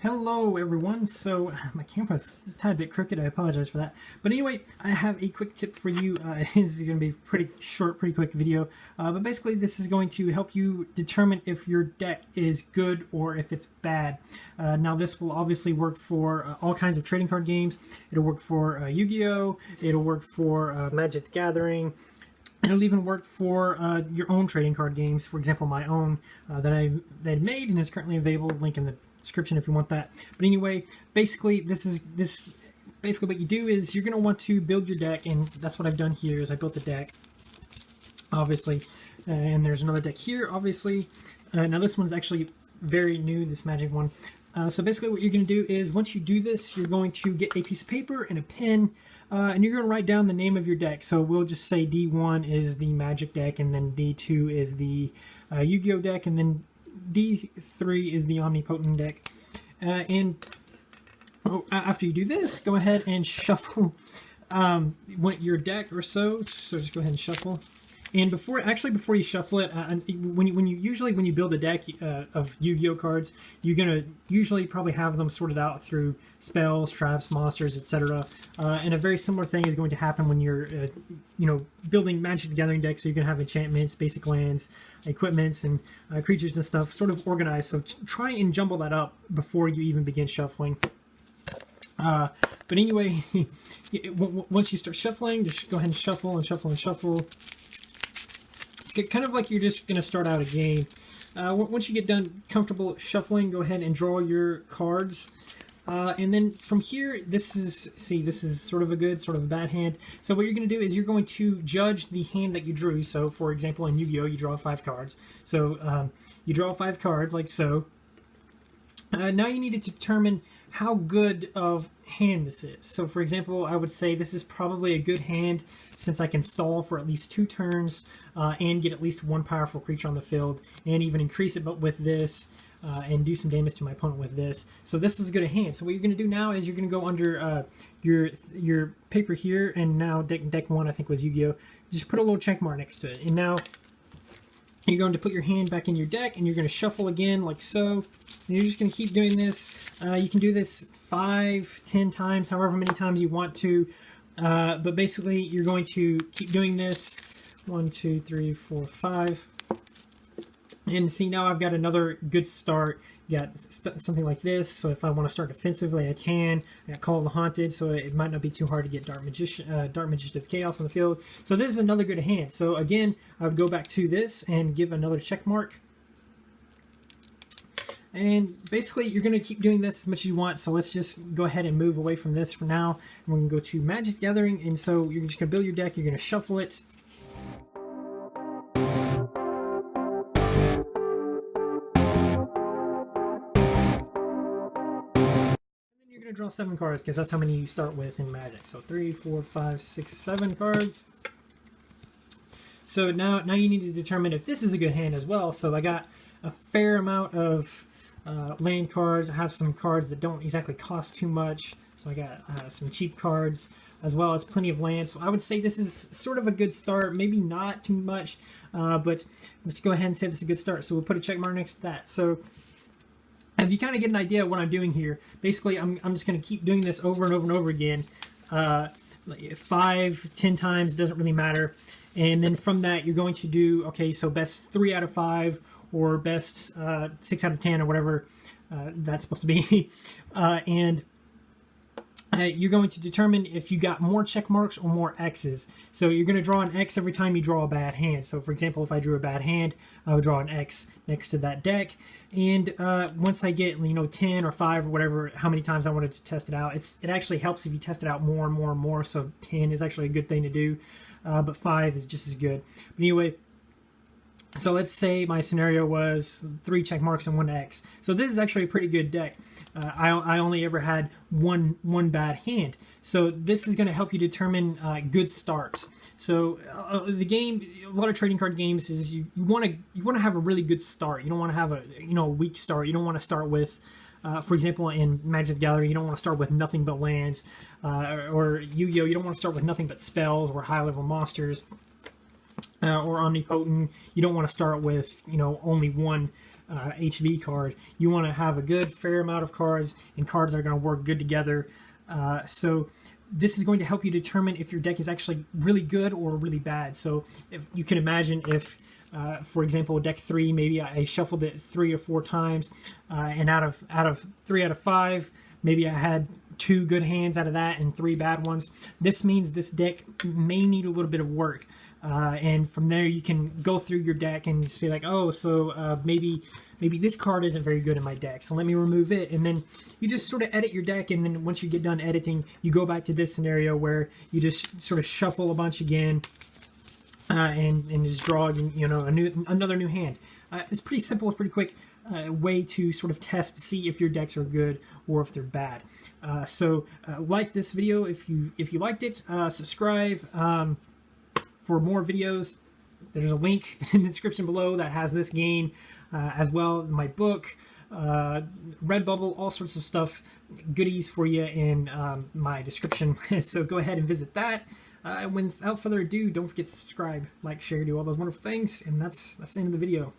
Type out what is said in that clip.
Hello everyone. So my camera's a tad bit crooked, I apologize for that. But anyway, I have a quick tip for you. This is going to be a pretty short, pretty quick video. But basically this is going to help you determine if your deck is good or if it's bad. Now this will obviously work for all kinds of trading card games. It'll work for Yu-Gi-Oh! It'll work for Magic the Gathering. It'll even work for your own trading card games. For example, my own that I made and is currently available. Link in the description if you want that. But anyway, basically basically what you do is you're going to want to build your deck, and that's what I've done here. Is I built the deck, obviously, and there's another deck here, obviously. Now this one's actually very new, this Magic one. So basically what you're going to do is once you do this, you're going to get a piece of paper and a pen, and you're going to write down the name of your deck. So we'll just say D1 is the Magic deck, and then D2 is the Yu-Gi-Oh deck, and then D3 is the Omnipotent deck. After you do this, go ahead and shuffle your deck or so. So just go ahead and shuffle. And before you shuffle it, when you build a deck of Yu-Gi-Oh cards, you're gonna usually probably have them sorted out through spells, traps, monsters, etc. And a very similar thing is going to happen when you're building Magic the Gathering decks. So you're gonna have enchantments, basic lands, equipments, and creatures and stuff sort of organized. So try and jumble that up before you even begin shuffling. But anyway, once you start shuffling, just go ahead and shuffle and shuffle and shuffle. Kind of like you're just going to start out a game. Once you get done comfortable shuffling, go ahead and draw your cards. And then from here, this is sort of a good, sort of a bad hand. So what you're going to do is you're going to judge the hand that you drew. So for example, in Yu-Gi-Oh, you draw 5 cards. So you draw 5 cards like so. Now you need to determine how good of hand this is. So for example, I would say this is probably a good hand since I can stall for at least 2 turns and get at least 1 powerful creature on the field, and even increase it but with this and do some damage to my opponent with this. So this is a good hand. So what you're going to do now is you're going to go under your paper here, and now deck 1 I think was Yu-Gi-Oh. Just put a little check mark next to it, and now you're going to put your hand back in your deck, and you're going to shuffle again like so. And you're just going to keep doing this. You can do this 5, 10 times, however many times you want to. But basically, you're going to keep doing this. 1, 2, 3, 4, 5. And see, now I've got another good start. Got something like this. So if I want to start defensively, I can. I got Call of the Haunted, so it might not be too hard to get Dark Magician of Chaos on the field. So this is another good hand. So again, I would go back to this and give another check mark. And basically, you're going to keep doing this as much as you want. So let's just go ahead and move away from this for now. And we're going to go to Magic the Gathering. And so you're just going to build your deck. You're going to shuffle it. To draw 7 cards because that's how many you start with in Magic. So 3, 4, 5, 6, 7 cards. So now you need to determine if this is a good hand as well. So I got a fair amount of land cards. I have some cards that don't exactly cost too much. So I got some cheap cards as well as plenty of land. So I would say this is sort of a good start. Maybe not too much, but let's go ahead and say this is a good start. So we'll put a check mark next to that. So if you kind of get an idea of what I'm doing here, basically I'm just going to keep doing this over and over and over again. 5, 10 times, doesn't really matter. And then from that, you're going to do, okay, so best 3 out of 5 or best 6 out of 10 or whatever that's supposed to be. You're going to determine if you got more check marks or more X's. So you're going to draw an X every time you draw a bad hand. So for example, if I drew a bad hand, I would draw an X next to that deck. And once I get 10 or 5 or whatever, how many times I wanted to test it out, it actually helps if you test it out more and more and more. So 10 is actually a good thing to do, but 5 is just as good. But anyway, so let's say my scenario was 3 check marks and 1 X. So this is actually a pretty good deck. I only ever had one bad hand. So this is going to help you determine good starts. So the game, a lot of trading card games is you want to have a really good start. You don't want to have a weak start. You don't want to start with for example, in Magic the Gathering, you don't want to start with nothing but lands, or Yu-Gi-Oh, you don't want to start with nothing but spells or high-level monsters. or omnipotent. You don't want to start with, you know, only one HV card. You want to have a good fair amount of cards, and cards that are going to work good together. So this is going to help you determine if your deck is actually really good or really bad. So if you can imagine if, for example, deck 3, maybe I shuffled it 3 or 4 times, and out of 3 out of 5, maybe I had 2 good hands out of that and 3 bad ones. This means this deck may need a little bit of work. And from there you can go through your deck and just be like, oh, so maybe this card isn't very good in my deck, so let me remove it. And then you just sort of edit your deck, and then once you get done editing, you go back to this scenario where you just sort of shuffle a bunch again, and just draw, you know, another new hand. It's pretty simple, it's pretty quick way to sort of test to see if your decks are good or if they're bad. So like this video if you liked it. Subscribe for more videos. There's a link in the description below that has this game, as well as my book, Redbubble, all sorts of stuff, goodies for you in my description. So go ahead and visit that. Without further ado, don't forget to subscribe, like, share, do all those wonderful things, and that's the end of the video.